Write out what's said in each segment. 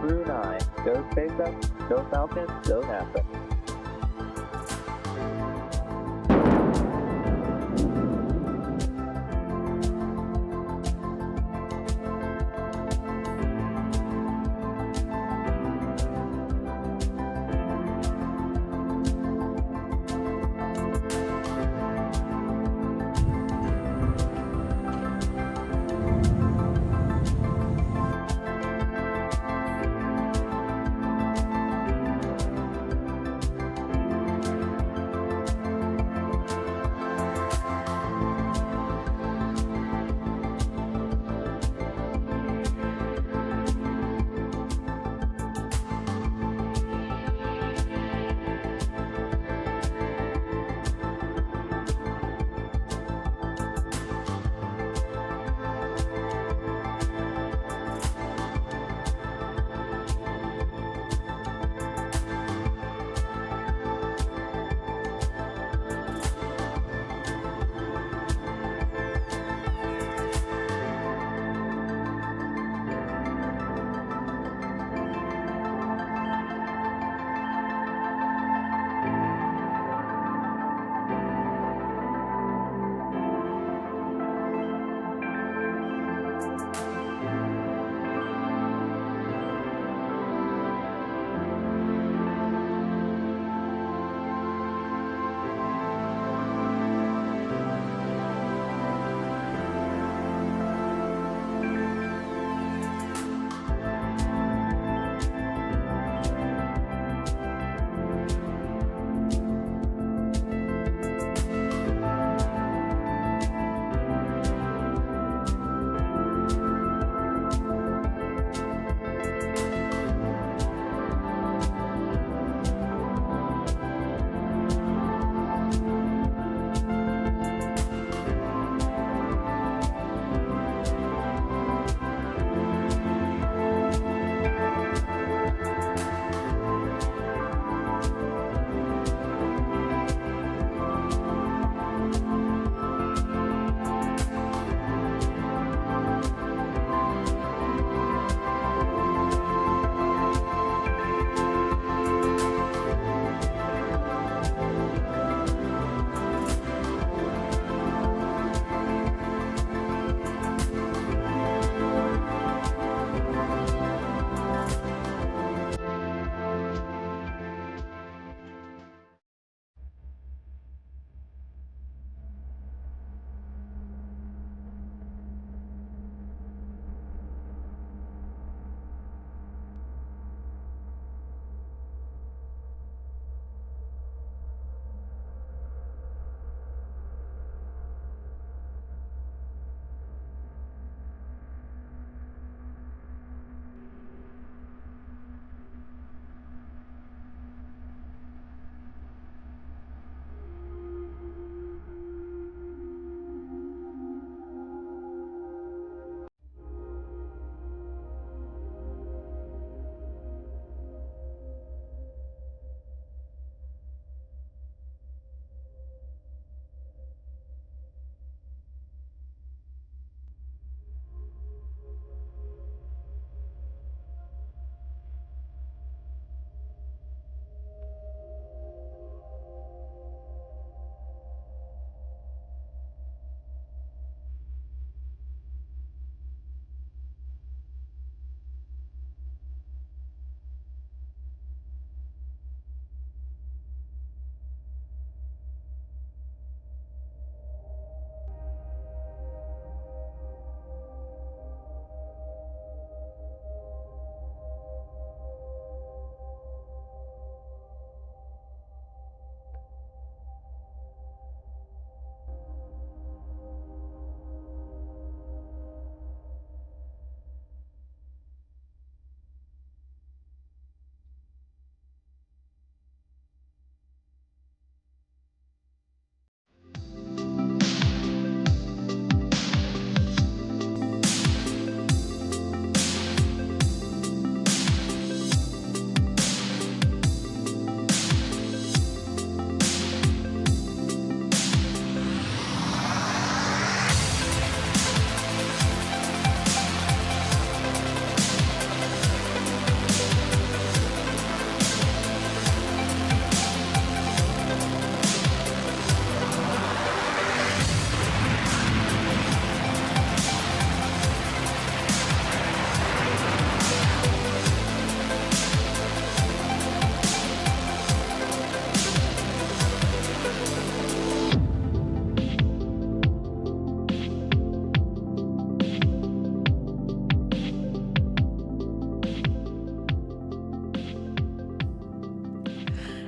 Crew 9, go SpaceX, go Falcon, go NASA.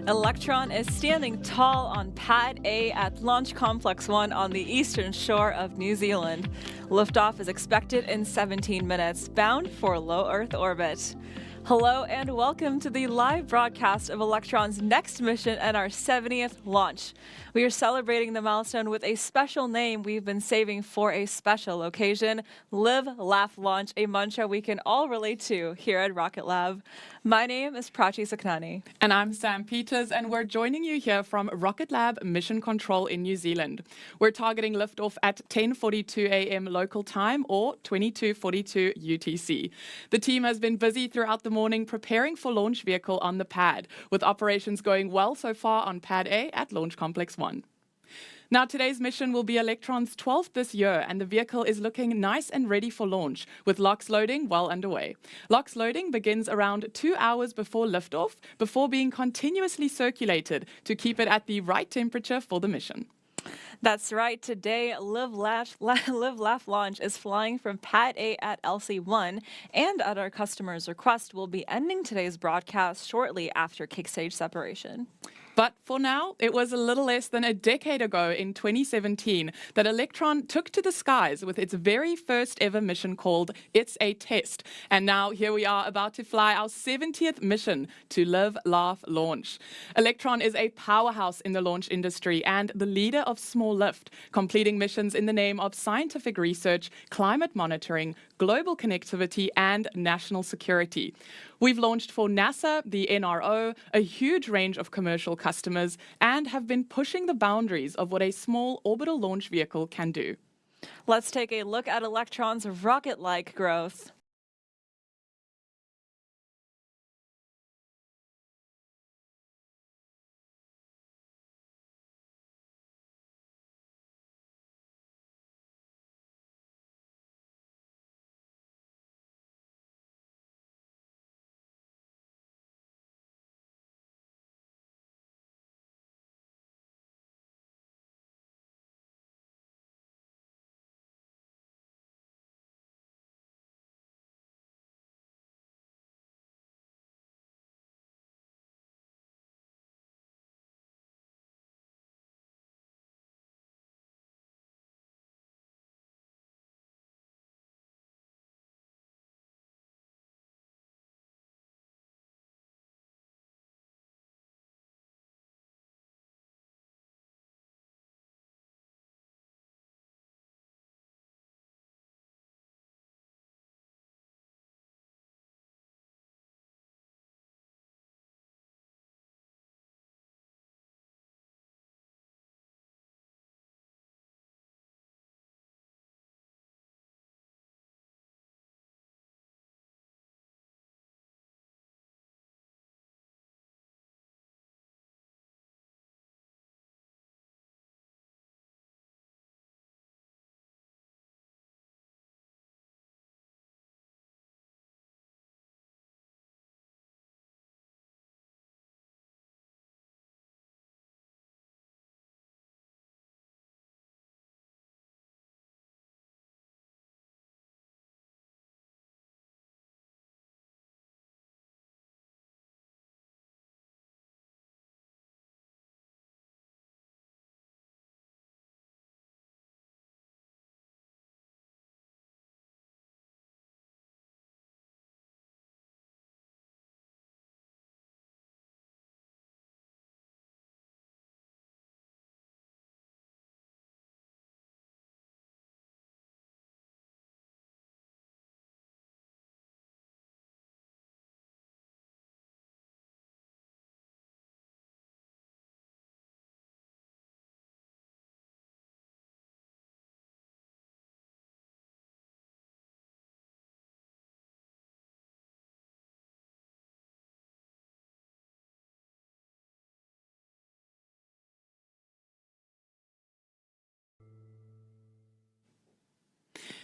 Electron is standing tall on Pad A at Launch Complex 1 on the eastern shore of New Zealand. Liftoff is expected in 17 minutes, bound for low Earth orbit. Hello and welcome to the live broadcast of Electron's next mission and our 70th launch. We are celebrating the milestone with a special name we've been saving for a special occasion, Live, Laugh, Launch, a mantra we can all relate to here at RocketLab. My name is Prachi Saknani. And I'm Sam Peters, and we're joining you here from RocketLab Mission Control in New Zealand. We're targeting liftoff at 10:42 a.m. local time or 22:42 UTC. The team has been busy throughout the morning preparing for launch vehicle on the pad, with operations going well so far on Pad A at Launch Complex 1. Now, today's mission will be Electron's 12th this year, and the vehicle is looking nice and ready for launch, with LOX loading well underway. LOX loading begins around 2 hours before liftoff, before being continuously circulated to keep it at the right temperature for the mission. That's right. Today, Live, Laugh, Launch is flying from Pad A at LC-1, and at our customer's request, we'll be ending today's broadcast shortly after kickstage separation. But for now, it was a little less than a decade ago in 2017 that Electron took to the skies with its very first ever mission called It's a Test. And now here we are about to fly our 70th mission to Live, Laugh, Launch. Electron is a powerhouse in the launch industry and the leader of small lift, completing missions in the name of scientific research, climate monitoring, global connectivity, and national security. We've launched for NASA, the NRO, a huge range of commercial customers, and have been pushing the boundaries of what a small orbital launch vehicle can do. Let's take a look at Electron's rocket-like growth.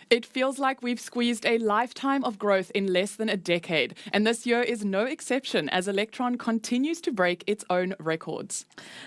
It feels like we've squeezed a lifetime of growth in less than a decade, and this year is no exception as Electron continues to break its own records.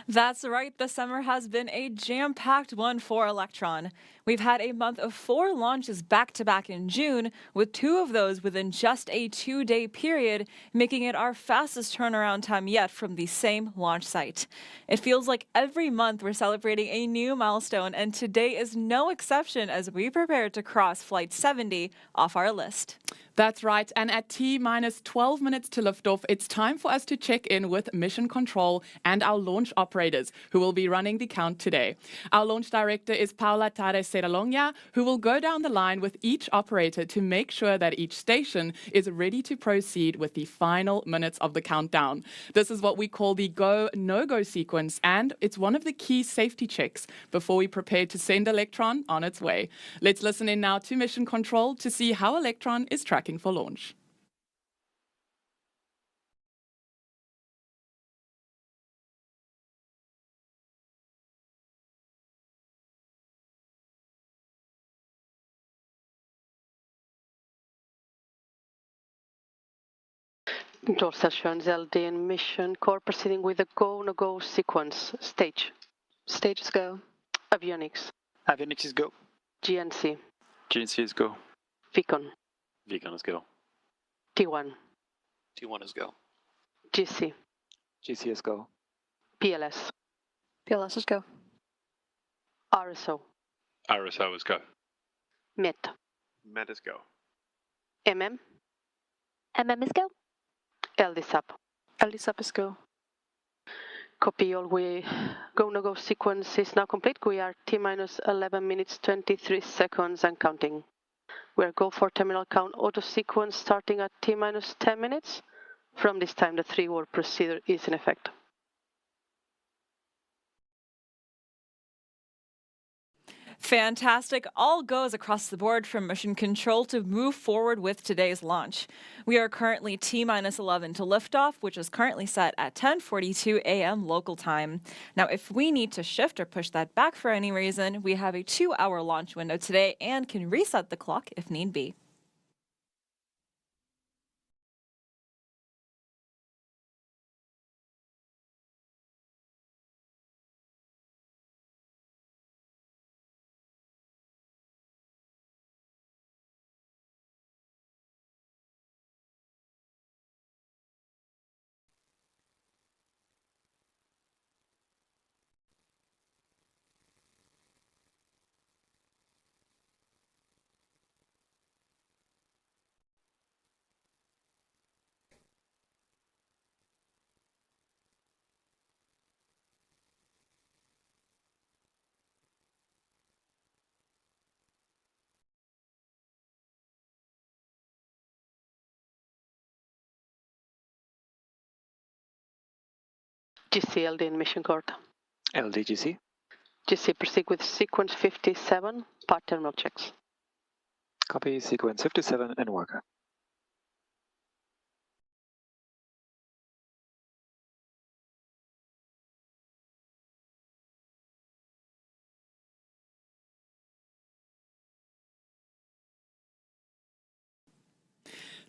That's right, the summer has been a jam-packed one for Electron. We've had a month of 4 launches back-to-back in June, with 2 of those within just a 2-day period, making it our fastest turnaround time yet from the same launch site. It feels like every month we're celebrating a new milestone, and today is no exception as we prepare to cross Flight 70 off our list. That's right, and at T-minus 12 minutes to liftoff, it's time for us to check in with Mission Control and our launch operators, who will be running the count today. Our launch director is Paula Seralonga, who will go down the line with each operator to make sure that each station is ready to proceed with the final minutes of the countdown. This is what we call the go, no-go sequence, and it's one of the key safety checks before we prepare to send Electron on its way. Let's listen in now to Mission Control to see how Electron is tracking for launch. Dorsal shown LD and Mission Core proceeding with the go, no-go sequence. Stage. Stages go. Avionics. Avionics is go. GNC. GNC is go. Vicon. Vicon is go. T1. T1 is go. GC. GC is go. PLS. PLS is go. RSO. RSO is go. MET. Met is go. MM. MM is go. LDSAP. LD-sub is go. Copy all. We go, no-go sequence is now complete. We are T-minus 11 minutes 23 seconds and counting. We are go for terminal count auto sequence starting at T-minus 10 minutes. From this time, the 3-word procedure is in effect. Fantastic. All goes across the board from Mission Control to move forward with today's launch. We are currently T-minus 11 to liftoff, which is currently set at 10:42 a.m. local time. Now, if we need to shift or push that back for any reason, we have a 2-hour launch window today and can reset the clock if need be. GC, LD, and Mission Core. LDGC. GC, proceed with sequence 57, part terminal checks. Copy sequence 57 and work.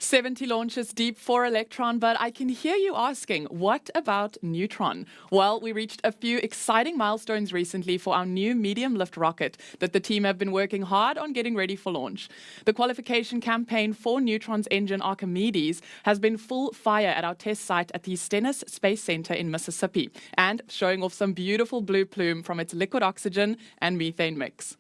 "70 launches deep for Electron, but I can hear you asking, what about Neutron? Well, we reached a few exciting milestones recently for our new medium lift rocket that the team have been working hard on getting ready for launch. The qualification campaign for Neutron's engine Archimedes has been full fire at our test site at the Stennis Space Center in Mississippi and showing off some beautiful blue plume from its liquid oxygen and methane mix.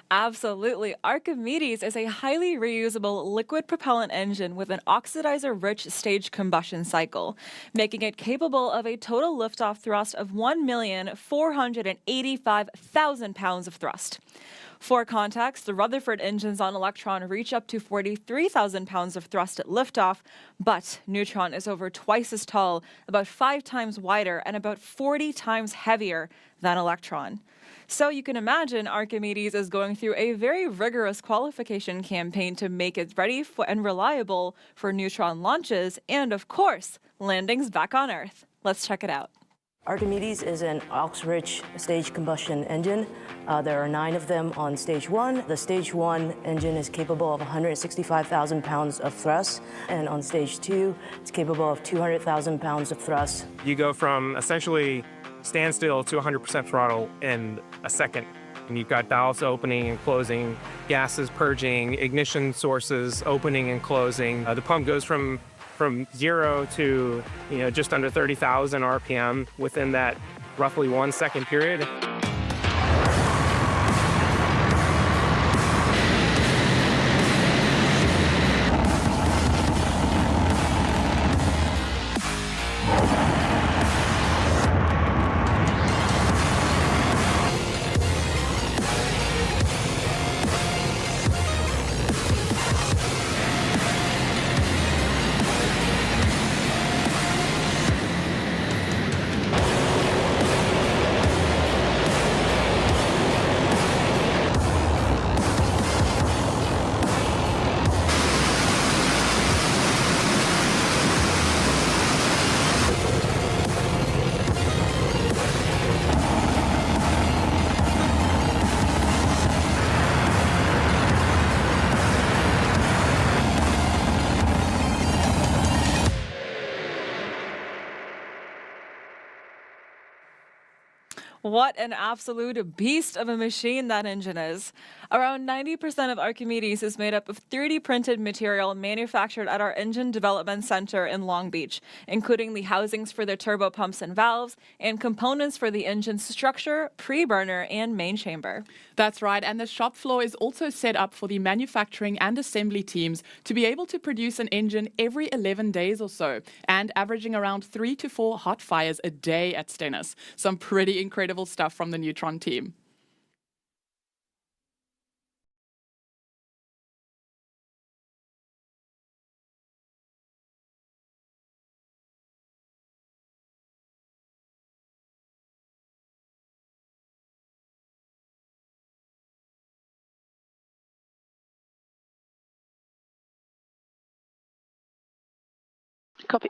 Absolutely. Archimedes is a highly reusable liquid propellant engine with an oxidizer-rich stage combustion cycle, making it capable of a total liftoff thrust of 1,485,000 pounds of thrust. For context, the Rutherford engines on Electron reach up to 43,000 pounds of thrust at liftoff, but Neutron is over twice as tall, about 5 times wider, and about 40 times heavier than Electron. So you can imagine Archimedes is going through a very rigorous qualification campaign to make it ready and reliable for Neutron launches and, of course, landings back on Earth. Let's check it out. Archimedes is an aux-rich stage combustion engine. There are 9 of them on stage 1. The stage 1 engine is capable of 165,000 pounds of thrust, and on stage 2, it's capable of 200,000 pounds of thrust. You go from essentially standstill to 100% throttle in a second. And you've got valves opening and closing, gases purging, ignition sources opening and closing. The pump goes from 0 to just under 30,000 RPM within that roughly 1 second period. What an absolute beast of a machine that engine is. Around 90% of Archimedes is made up of 3D printed material manufactured at our Engine Development Center in Long Beach, including the housings for their turbo pumps and valves and components for the engine's structure, pre-burner, and main chamber. That's right, and the shop floor is also set up for the manufacturing and assembly teams to be able to produce an engine every 11 days or so, and averaging around 3 to 4 hot fires a day at Stennis. Some pretty incredible stuff from the Neutron team. Copy.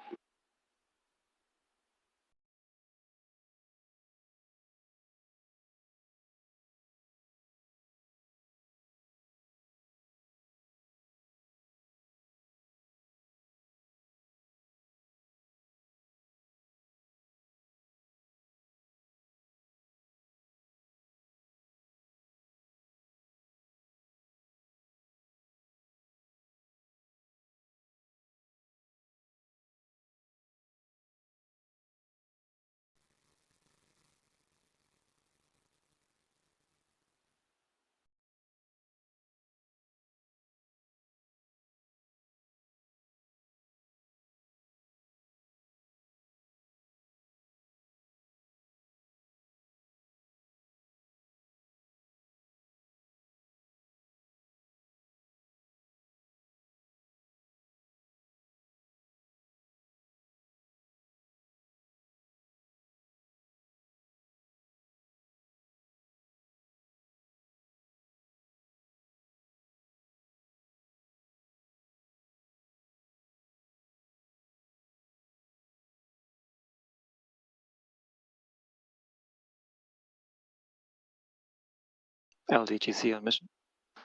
LDGC on mission.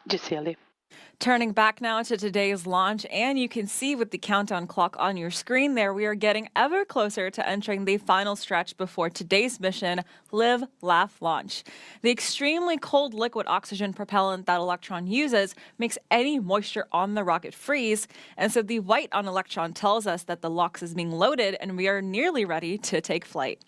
GCLE. Turning back now to today's launch, and you can see with the countdown clock on your screen there, we are getting ever closer to entering the final stretch before today's mission, Live, Laugh, Launch. The extremely cold liquid oxygen propellant that Electron uses makes any moisture on the rocket freeze, and so the white on Electron tells us that the LOX is being loaded and we are nearly ready to take flight.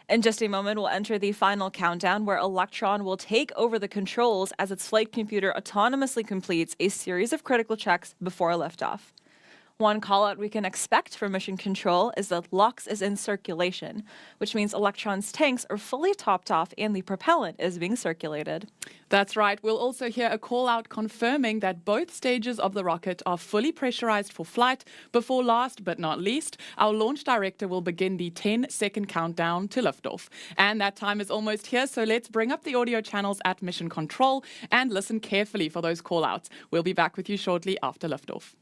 In just a moment, we'll enter the final countdown where Electron will take over the controls as its flight computer autonomously completes a series of critical checks before liftoff. One callout we can expect from mission control is that LOX is in circulation, which means Electron's tanks are fully topped off and the propellant is being circulated. That's right. We'll also hear a call out confirming that both stages of the rocket are fully pressurized for flight before, last but not least, our launch director will begin the 10-second countdown to liftoff. And that time is almost here, so let's bring up the audio channels at Mission Control and listen carefully for those call outs. We'll be back with you shortly after liftoff.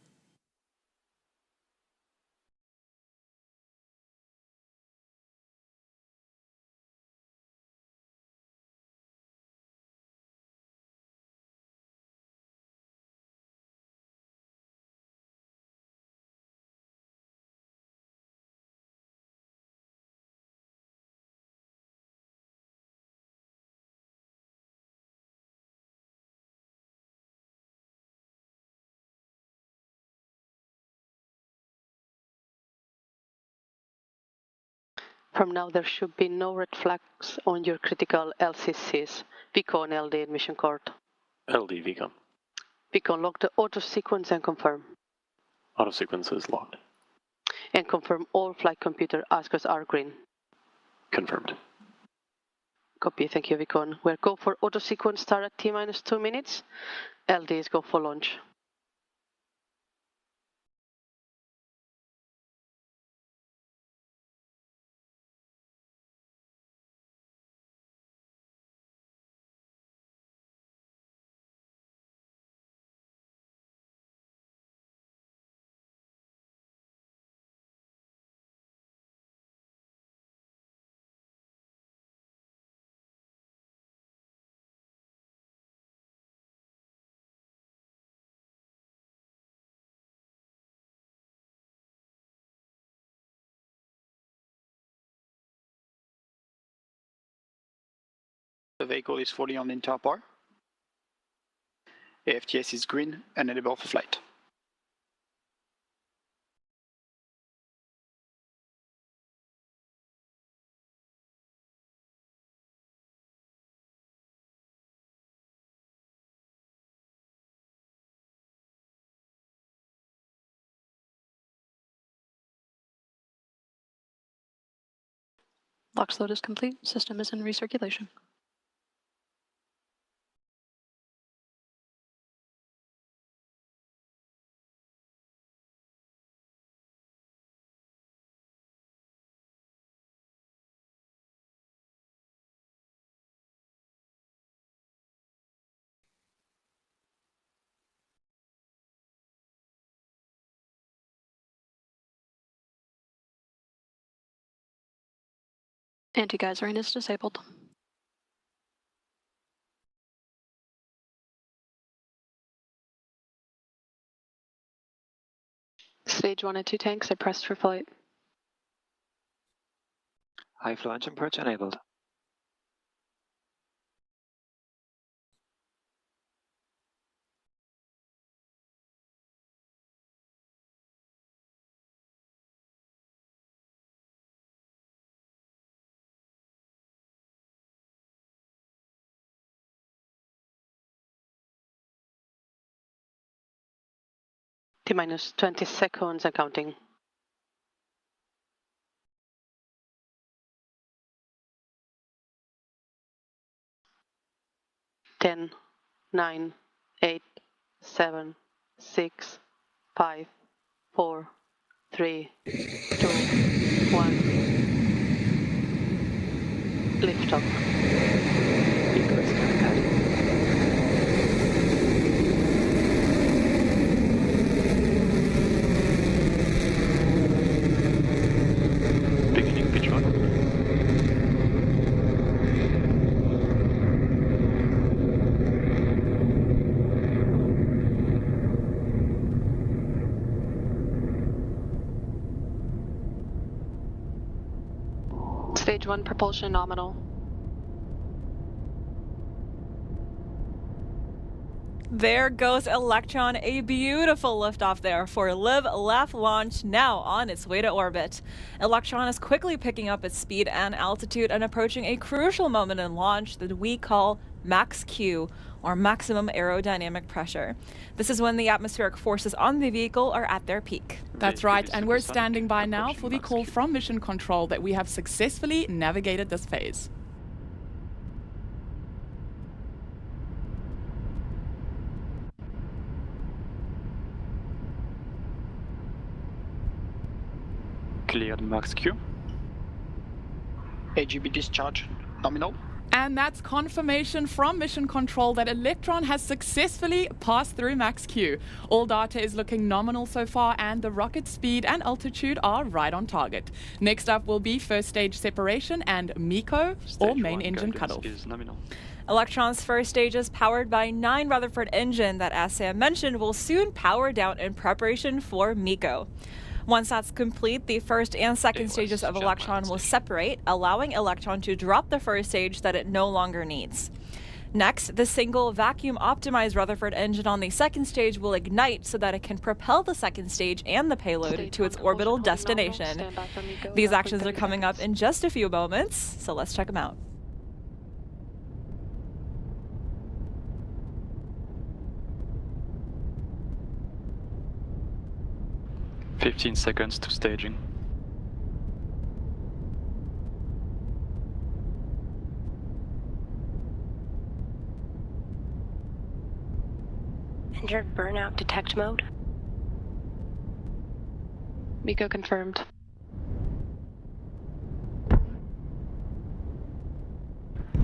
From now, there should be no red flags on your critical LCCs, Beacon, LD, and mission cord. LD Beacon. Beacon, lock the auto sequence and confirm. Auto sequence is locked. And confirm all flight computer ASCOs are green. Confirmed. Copy, thank you, Beacon. We're go for auto sequence start at T-minus 2 minutes. LD is go for launch. The vehicle is fully on the entire bar. AFTS is green and enable for flight. LOX load is complete. System is in recirculation. Anti-geysering is disabled. Stage 1 and 2 tanks are pressed for flight. High flow engine purge enabled. T-minus 20 seconds and counting. 10, 9, 8, 7, 6, 5, 4, 3, 2, 1. Lift off. Beginning pitch on. Stage 1 propulsion nominal. There goes Electron, a beautiful liftoff there for Live Laugh launch, now on its way to orbit. Electron is quickly picking up its speed and altitude and approaching a crucial moment in launch that we call max Q, or maximum aerodynamic pressure. This is when the atmospheric forces on the vehicle are at their peak. That's right, and we're standing by now for the call from Mission Control that we have successfully navigated this phase. Cleared max Q. AGB discharge nominal. And that's confirmation from Mission Control that Electron has successfully passed through max Q. All data is looking nominal so far, and the rocket speed and altitude are right on target. Next up will be first stage separation and MECO, or main engine cutoff. Is nominal. Electron's first stage is powered by 9 Rutherford engine that, as Sam mentioned, will soon power down in preparation for MECO. Once that's complete, the first and second stages of Electron will separate, allowing Electron to drop the first stage that it no longer needs. Next, the single vacuum-optimized Rutherford engine on the second stage will ignite so that it can propel the second stage and the payload to its orbital destination. These actions are coming up in just a few moments, so let's check them out. "15 seconds to staging." Engine burnout detect mode. MECO confirmed.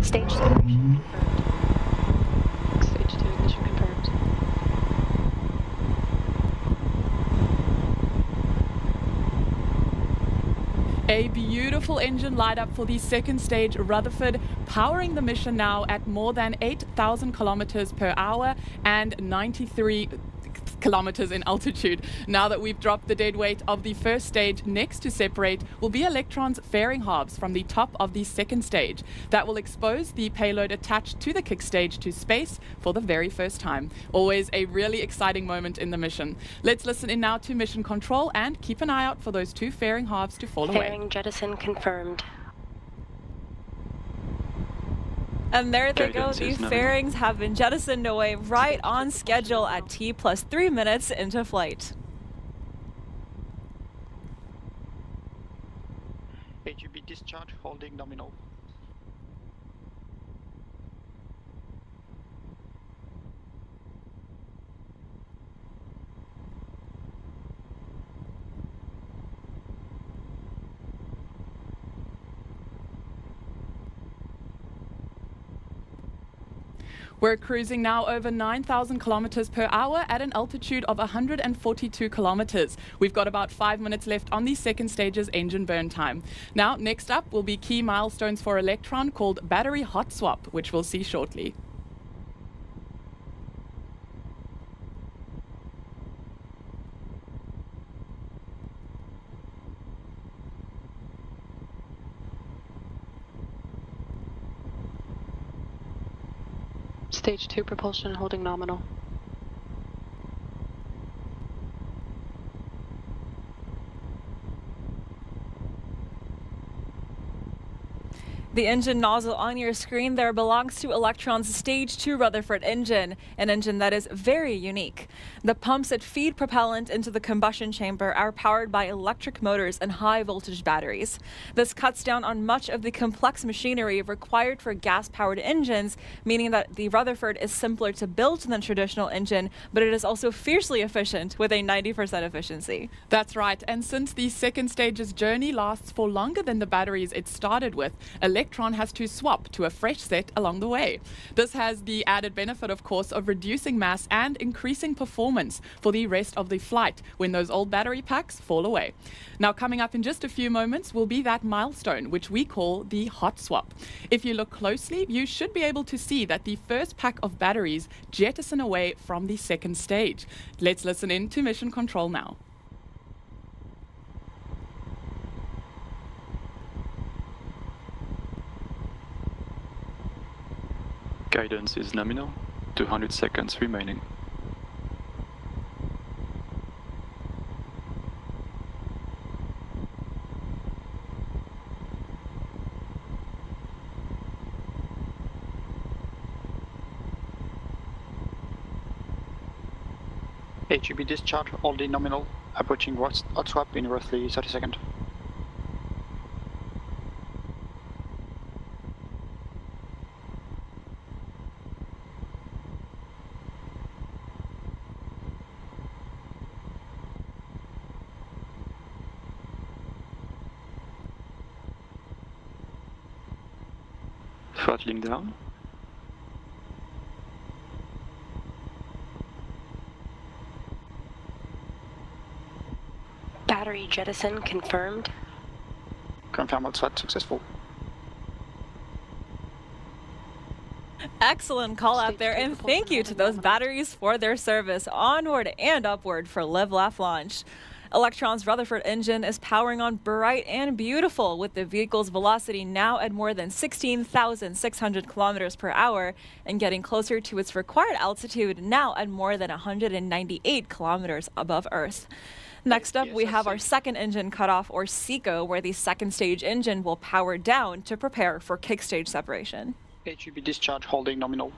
Stage 2 ignition confirmed. Stage 2 ignition confirmed. A beautiful engine light up for the second stage Rutherford, powering the mission now at more than 8,000 kilometers per hour and 93 kilometers in altitude. Now that we've dropped the dead weight of the first stage, next to separate will be Electron's fairing halves from the top of the second stage. That will expose the payload attached to the kick stage to space for the very first time. Always a really exciting moment in the mission. Let's listen in now to mission control and keep an eye out for those two fairing halves to fall away. Fairing jettison confirmed. And there they go, Guidance the is nominal. fairings have been jettisoned away right on schedule at T+3 minutes into flight. HUB discharge, holding nominal. We're cruising now over 9,000 kilometers per hour at an altitude of 142 kilometers. We've got about 5 minutes left on the second stage's engine burn time. Now, next up will be key milestones for Electron called battery hot swap, which we'll see shortly. Stage 2 propulsion holding nominal. The engine nozzle on your screen there belongs to Electron's Stage 2 Rutherford engine, an engine that is very unique. The pumps that feed propellant into the combustion chamber are powered by electric motors and high-voltage batteries. This cuts down on much of the complex machinery required for gas-powered engines, meaning that the Rutherford is simpler to build than a traditional engine, but it is also fiercely efficient with a 90% efficiency. That's right, and since the second stage's journey lasts for longer than the batteries it started with, Electron has to swap to a fresh set along the way. This has the added benefit, of course, of reducing mass and increasing performance for the rest of the flight when those old battery packs fall away. Now, coming up in just a few moments will be that milestone, which we call the hot swap. If you look closely, you should be able to see that the first pack of batteries jettison away from the second stage. Let's listen in to mission control now. Guidance is nominal. 200 seconds remaining. HUB discharge, holding nominal, approaching hot swap in roughly 30 seconds. Throttling down. Battery jettison confirmed. Confirm hot swap successful. Excellent call out there, and thank you to those batteries for their service onward and upward for Live, Laugh, Launch. Electron's Rutherford engine is powering on bright and beautiful, with the vehicle's velocity now at more than 16,600 kilometers per hour and getting closer to its required altitude now at more than 198 kilometers above Earth. Next up, we have our second engine cutoff, or SECO, where the second stage engine will power down to prepare for kick stage separation. HUB discharge holding nominal.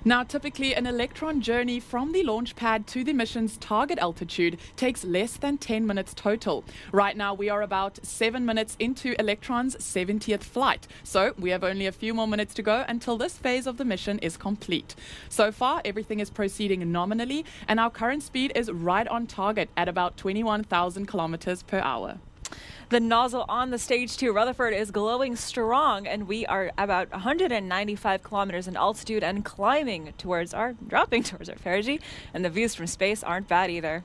Now, typically, an Electron journey from the launch pad to the mission's target altitude takes less than 10 minutes total. Right now, we are about 7 minutes into Electron's 70th flight, so we have only a few more minutes to go until this phase of the mission is complete. So far, everything is proceeding nominally, and our current speed is right on target at about 21,000 kilometers per hour. The nozzle on the Stage 2 Rutherford is glowing strong, and we are about 195 kilometers in altitude and dropping towards our perigee, and the views from space aren't bad either.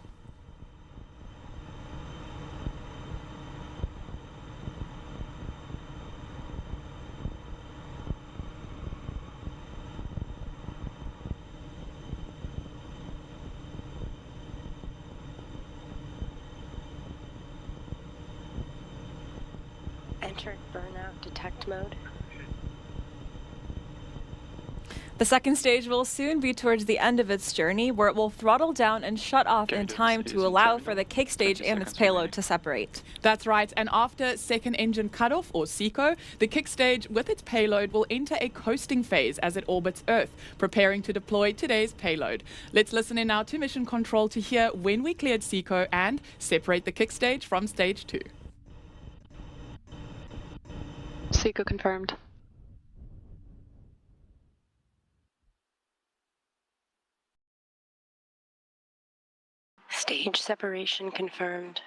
Entered burnout detect mode. The second stage will soon be towards the end of its journey, where it will throttle down and shut off in time to allow for the kick stage and its payload to separate. That's right, and after second engine cutoff, or SECO, the kick stage with its payload will enter a coasting phase as it orbits Earth, preparing to deploy today's payload. Let's listen in now to Mission Control to hear when we cleared SECO and separate the kick stage from Stage 2. SECO confirmed. Stage separation confirmed.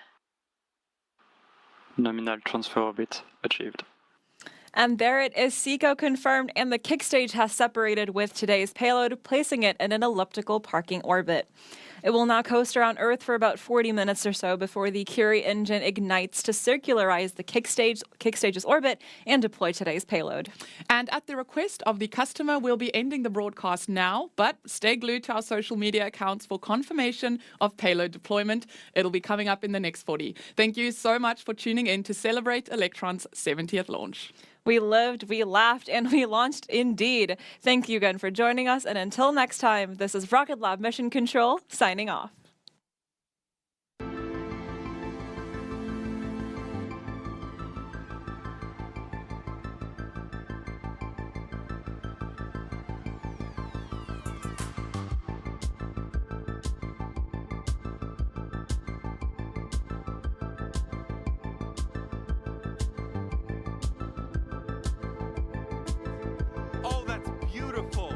Nominal transfer orbit achieved. And there it is, SECO confirmed, and the kick stage has separated with today's payload, placing it in an elliptical parking orbit. It will now coast around Earth for about 40 minutes or so before the Curie engine ignites to circularize the kick stage's orbit and deploy today's payload. And at the request of the customer, we'll be ending the broadcast now, but stay glued to our social media accounts for confirmation of payload deployment. It'll be coming up in the next 40. Thank you so much for tuning in to celebrate Electron's 70th launch. We lived, we laughed, and we launched indeed. Thank you again for joining us, and until next time, this is RocketLab Mission Control signing off. Oh, that's beautiful.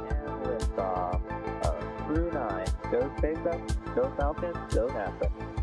And liftoff of Crew 9. Go SpaceX, go Falcon, go NASA.